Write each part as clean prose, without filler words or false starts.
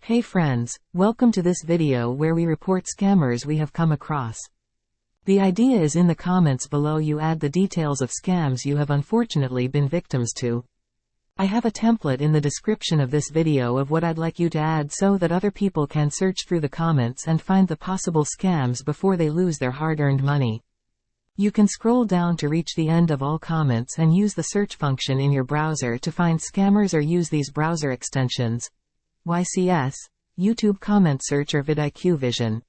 Hey friends, welcome to this video where we report scammers we have come across. The idea is in the comments below you add the details of scams you have unfortunately been victims to. I have a template in the description of this video of what I'd like you to add so that other people can search through the comments and find the possible scams before they lose their hard-earned money. You can scroll down to reach the end of all comments and use the search function in your browser to find scammers or use these browser extensions. YCS, YouTube comment search or vidIQ vision.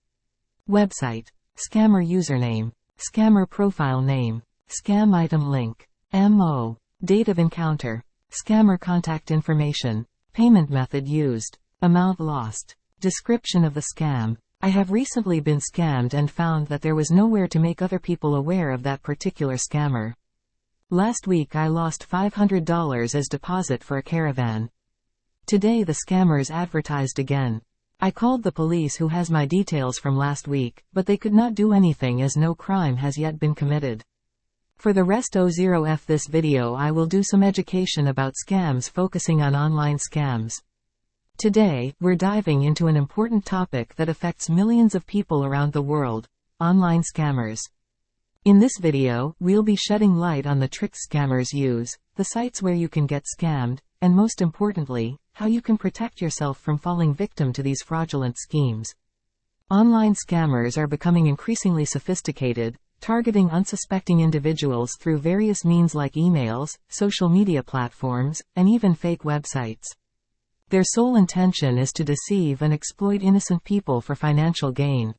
Website. Scammer username. Scammer profile name. Scam item link. MO. Date of encounter. Scammer contact information. Payment method used. Amount lost. Description of the scam. I have recently been scammed and found that there was nowhere to make other people aware of that particular scammer. Last week I lost $500 as deposit for a caravan. Today the scammers advertised again. I called the police who has my details from last week, but they could not do anything as no crime has yet been committed. For the rest 0F this video I will do some education about scams focusing on online scams. Today, we're diving into an important topic that affects millions of people around the world, online scammers. In this video, we'll be shedding light on the tricks scammers use, the sites where you can get scammed, and most importantly, how you can protect yourself from falling victim to these fraudulent schemes. Online scammers are becoming increasingly sophisticated, targeting unsuspecting individuals through various means like emails, social media platforms, and even fake websites. Their sole intention is to deceive and exploit innocent people for financial gain.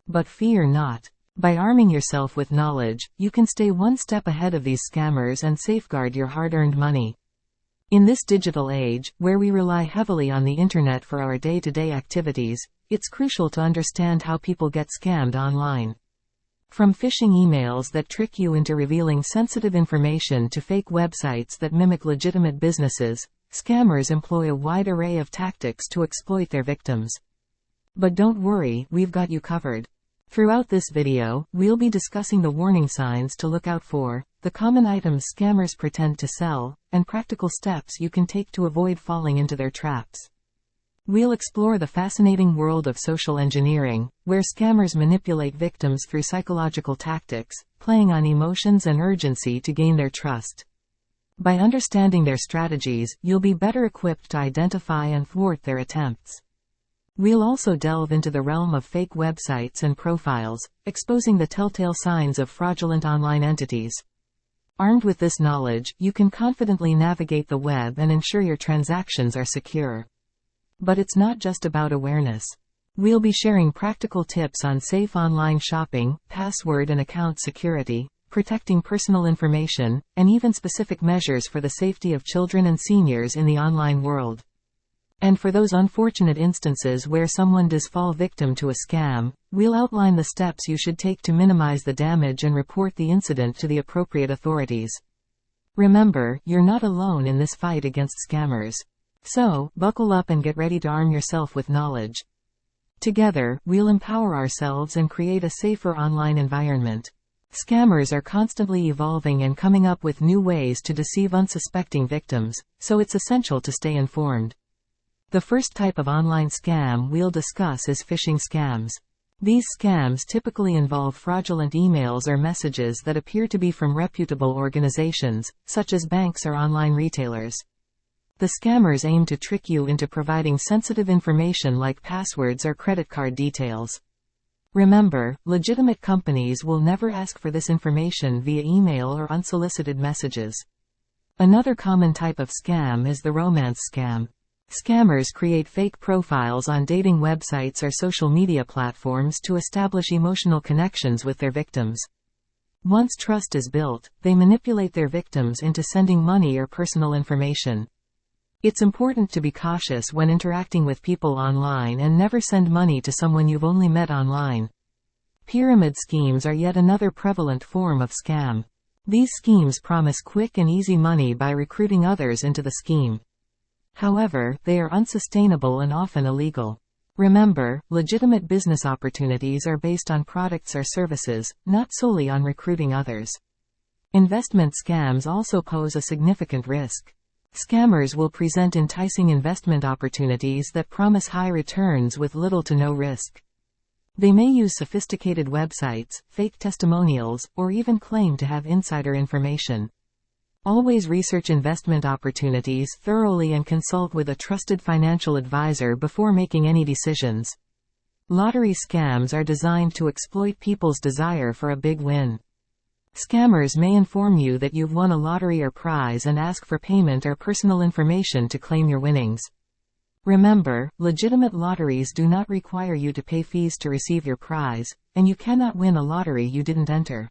But fear not. By arming yourself with knowledge, you can stay one step ahead of these scammers and safeguard your hard-earned money. In this digital age, where we rely heavily on the internet for our day-to-day activities, it's crucial to understand how people get scammed online. From phishing emails that trick you into revealing sensitive information to fake websites that mimic legitimate businesses, scammers employ a wide array of tactics to exploit their victims. But don't worry, we've got you covered. Throughout this video, we'll be discussing the warning signs to look out for, the common items scammers pretend to sell, and practical steps you can take to avoid falling into their traps. We'll explore the fascinating world of social engineering, where scammers manipulate victims through psychological tactics, playing on emotions and urgency to gain their trust. By understanding their strategies, you'll be better equipped to identify and thwart their attempts. We'll also delve into the realm of fake websites and profiles, exposing the telltale signs of fraudulent online entities. Armed with this knowledge, you can confidently navigate the web and ensure your transactions are secure. But it's not just about awareness. We'll be sharing practical tips on safe online shopping, password and account security, protecting personal information, and even specific measures for the safety of children and seniors in the online world. And for those unfortunate instances where someone does fall victim to a scam, we'll outline the steps you should take to minimize the damage and report the incident to the appropriate authorities. Remember, you're not alone in this fight against scammers. So, buckle up and get ready to arm yourself with knowledge. Together, we'll empower ourselves and create a safer online environment. Scammers are constantly evolving and coming up with new ways to deceive unsuspecting victims, so it's essential to stay informed. The first type of online scam we'll discuss is phishing scams. These scams typically involve fraudulent emails or messages that appear to be from reputable organizations, such as banks or online retailers. The scammers aim to trick you into providing sensitive information like passwords or credit card details. Remember, legitimate companies will never ask for this information via email or unsolicited messages. Another common type of scam is the romance scam. Scammers create fake profiles on dating websites or social media platforms to establish emotional connections with their victims. Once trust is built, they manipulate their victims into sending money or personal information. It's important to be cautious when interacting with people online and never send money to someone you've only met online. Pyramid schemes are yet another prevalent form of scam. These schemes promise quick and easy money by recruiting others into the scheme. However, they are unsustainable and often illegal. Remember, legitimate business opportunities are based on products or services, not solely on recruiting others. Investment scams also pose a significant risk. Scammers will present enticing investment opportunities that promise high returns with little to no risk. They may use sophisticated websites, fake testimonials, or even claim to have insider information. Always research investment opportunities thoroughly and consult with a trusted financial advisor before making any decisions. Lottery scams are designed to exploit people's desire for a big win. Scammers may inform you that you've won a lottery or prize and ask for payment or personal information to claim your winnings. Remember, legitimate lotteries do not require you to pay fees to receive your prize, and you cannot win a lottery you didn't enter.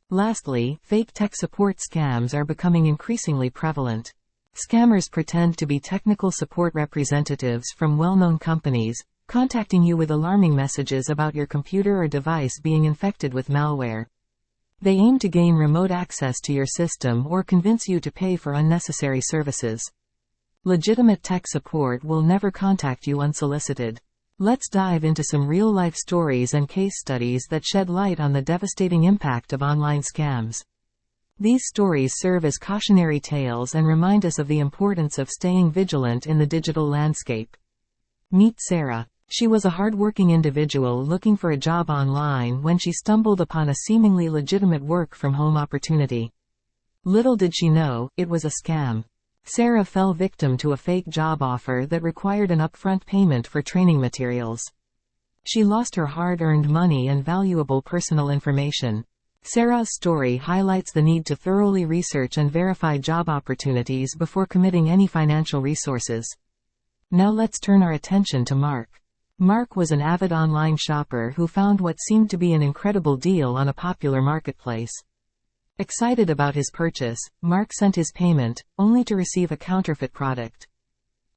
Lastly, fake tech support scams are becoming increasingly prevalent. Scammers pretend to be technical support representatives from well-known companies, contacting you with alarming messages about your computer or device being infected with malware. They aim to gain remote access to your system or convince you to pay for unnecessary services. Legitimate tech support will never contact you unsolicited. Let's dive into some real-life stories and case studies that shed light on the devastating impact of online scams. These stories serve as cautionary tales and remind us of the importance of staying vigilant in the digital landscape. Meet Sarah. She was a hard-working individual looking for a job online when she stumbled upon a seemingly legitimate work-from-home opportunity. Little did she know, it was a scam. Sarah fell victim to a fake job offer that required an upfront payment for training materials. She lost her hard-earned money and valuable personal information. Sarah's story highlights the need to thoroughly research and verify job opportunities before committing any financial resources. Now let's turn our attention to Mark. Mark was an avid online shopper who found what seemed to be an incredible deal on a popular marketplace. Excited about his purchase, Mark sent his payment, only to receive a counterfeit product.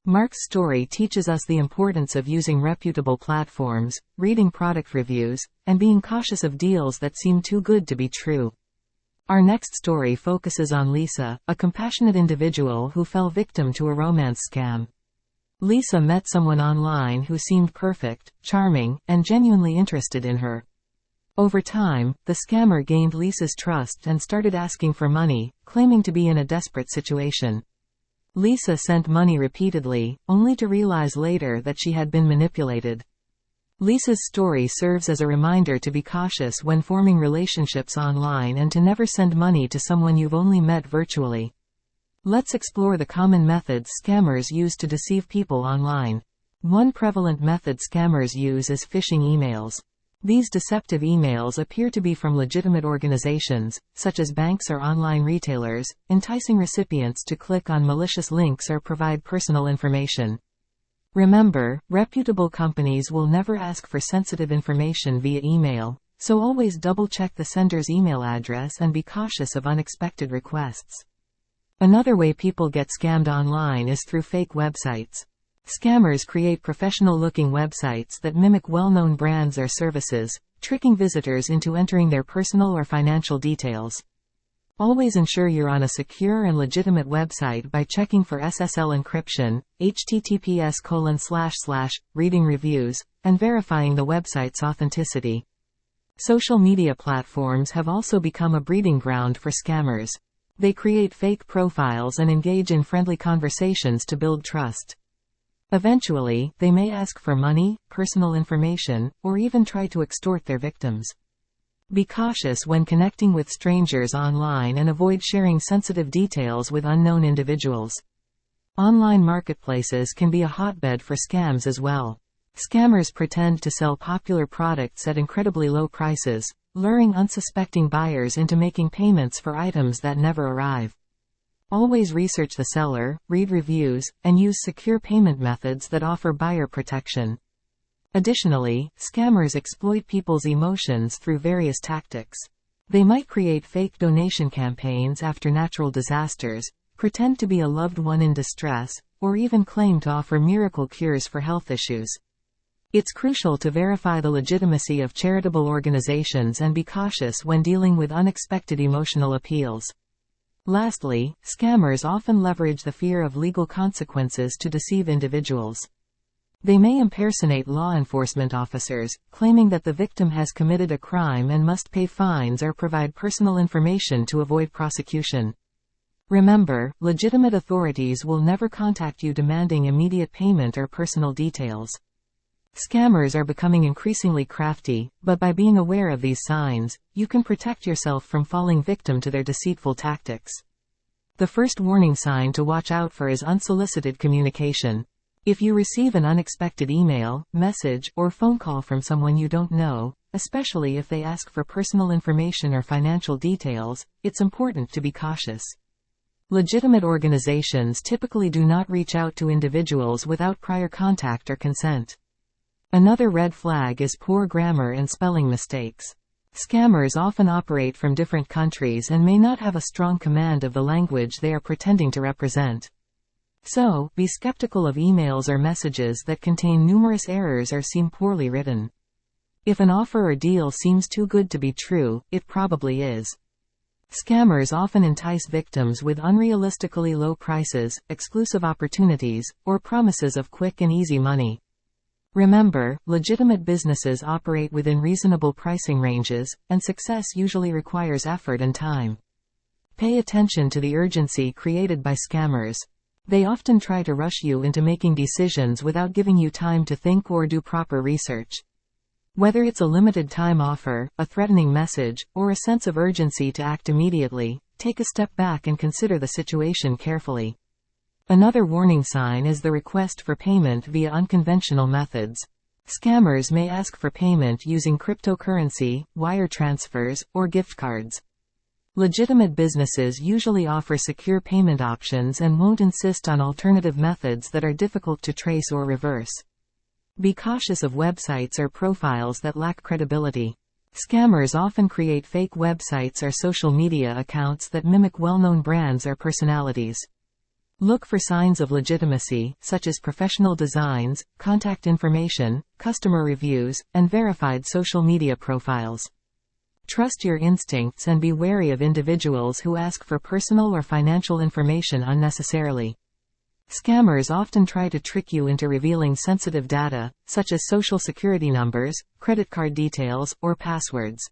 Mark's story teaches us the importance of using reputable platforms, reading product reviews, and being cautious of deals that seem too good to be true. Our next story focuses on Lisa, a compassionate individual who fell victim to a romance scam. Lisa met someone online who seemed perfect, charming, and genuinely interested in her. Over time, the scammer gained Lisa's trust and started asking for money, claiming to be in a desperate situation. Lisa sent money repeatedly, only to realize later that she had been manipulated. Lisa's story serves as a reminder to be cautious when forming relationships online and to never send money to someone you've only met virtually. Let's explore the common methods scammers use to deceive people online. One prevalent method scammers use is phishing emails. These deceptive emails appear to be from legitimate organizations, such as banks or online retailers, enticing recipients to click on malicious links or provide personal information. Remember, reputable companies will never ask for sensitive information via email, so always double-check the sender's email address and be cautious of unexpected requests. Another way people get scammed online is through fake websites. Scammers create professional-looking websites that mimic well-known brands or services, tricking visitors into entering their personal or financial details. Always ensure you're on a secure and legitimate website by checking for SSL encryption, https:// reading reviews, and verifying the website's authenticity. Social media platforms have also become a breeding ground for scammers. They create fake profiles and engage in friendly conversations to build trust. Eventually, they may ask for money, personal information, or even try to extort their victims. Be cautious when connecting with strangers online and avoid sharing sensitive details with unknown individuals. Online marketplaces can be a hotbed for scams as well. Scammers pretend to sell popular products at incredibly low prices, luring unsuspecting buyers into making payments for items that never arrive. Always research the seller, read reviews, and use secure payment methods that offer buyer protection. Additionally, scammers exploit people's emotions through various tactics. They might create fake donation campaigns after natural disasters, pretend to be a loved one in distress, or even claim to offer miracle cures for health issues. It's crucial to verify the legitimacy of charitable organizations and be cautious when dealing with unexpected emotional appeals. Lastly, scammers often leverage the fear of legal consequences to deceive individuals. They may impersonate law enforcement officers, claiming that the victim has committed a crime and must pay fines or provide personal information to avoid prosecution. Remember, legitimate authorities will never contact you demanding immediate payment or personal details. Scammers are becoming increasingly crafty, but by being aware of these signs, you can protect yourself from falling victim to their deceitful tactics. The first warning sign to watch out for is unsolicited communication. If you receive an unexpected email, message, or phone call from someone you don't know, especially if they ask for personal information or financial details, it's important to be cautious. Legitimate organizations typically do not reach out to individuals without prior contact or consent. Another red flag is poor grammar and spelling mistakes. Scammers often operate from different countries and may not have a strong command of the language they are pretending to represent. So, be skeptical of emails or messages that contain numerous errors or seem poorly written. If an offer or deal seems too good to be true, it probably is. Scammers often entice victims with unrealistically low prices, exclusive opportunities, or promises of quick and easy money. Remember, legitimate businesses operate within reasonable pricing ranges, and success usually requires effort and time. Pay attention to the urgency created by scammers. They often try to rush you into making decisions without giving you time to think or do proper research. Whether it's a limited time offer, a threatening message, or a sense of urgency to act immediately, take a step back and consider the situation carefully. Another warning sign is the request for payment via unconventional methods. Scammers may ask for payment using cryptocurrency, wire transfers, or gift cards. Legitimate businesses usually offer secure payment options and won't insist on alternative methods that are difficult to trace or reverse. Be cautious of websites or profiles that lack credibility. Scammers often create fake websites or social media accounts that mimic well-known brands or personalities. Look for signs of legitimacy, such as professional designs, contact information, customer reviews, and verified social media profiles. Trust your instincts and be wary of individuals who ask for personal or financial information unnecessarily. Scammers often try to trick you into revealing sensitive data, such as social security numbers, credit card details, or passwords.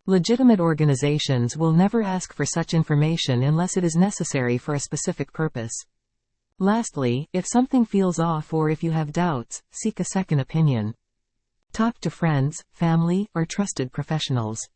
Legitimate organizations will never ask for such information unless it is necessary for a specific purpose. Lastly, if something feels off or if you have doubts, seek a second opinion. Talk to friends, family, or trusted professionals.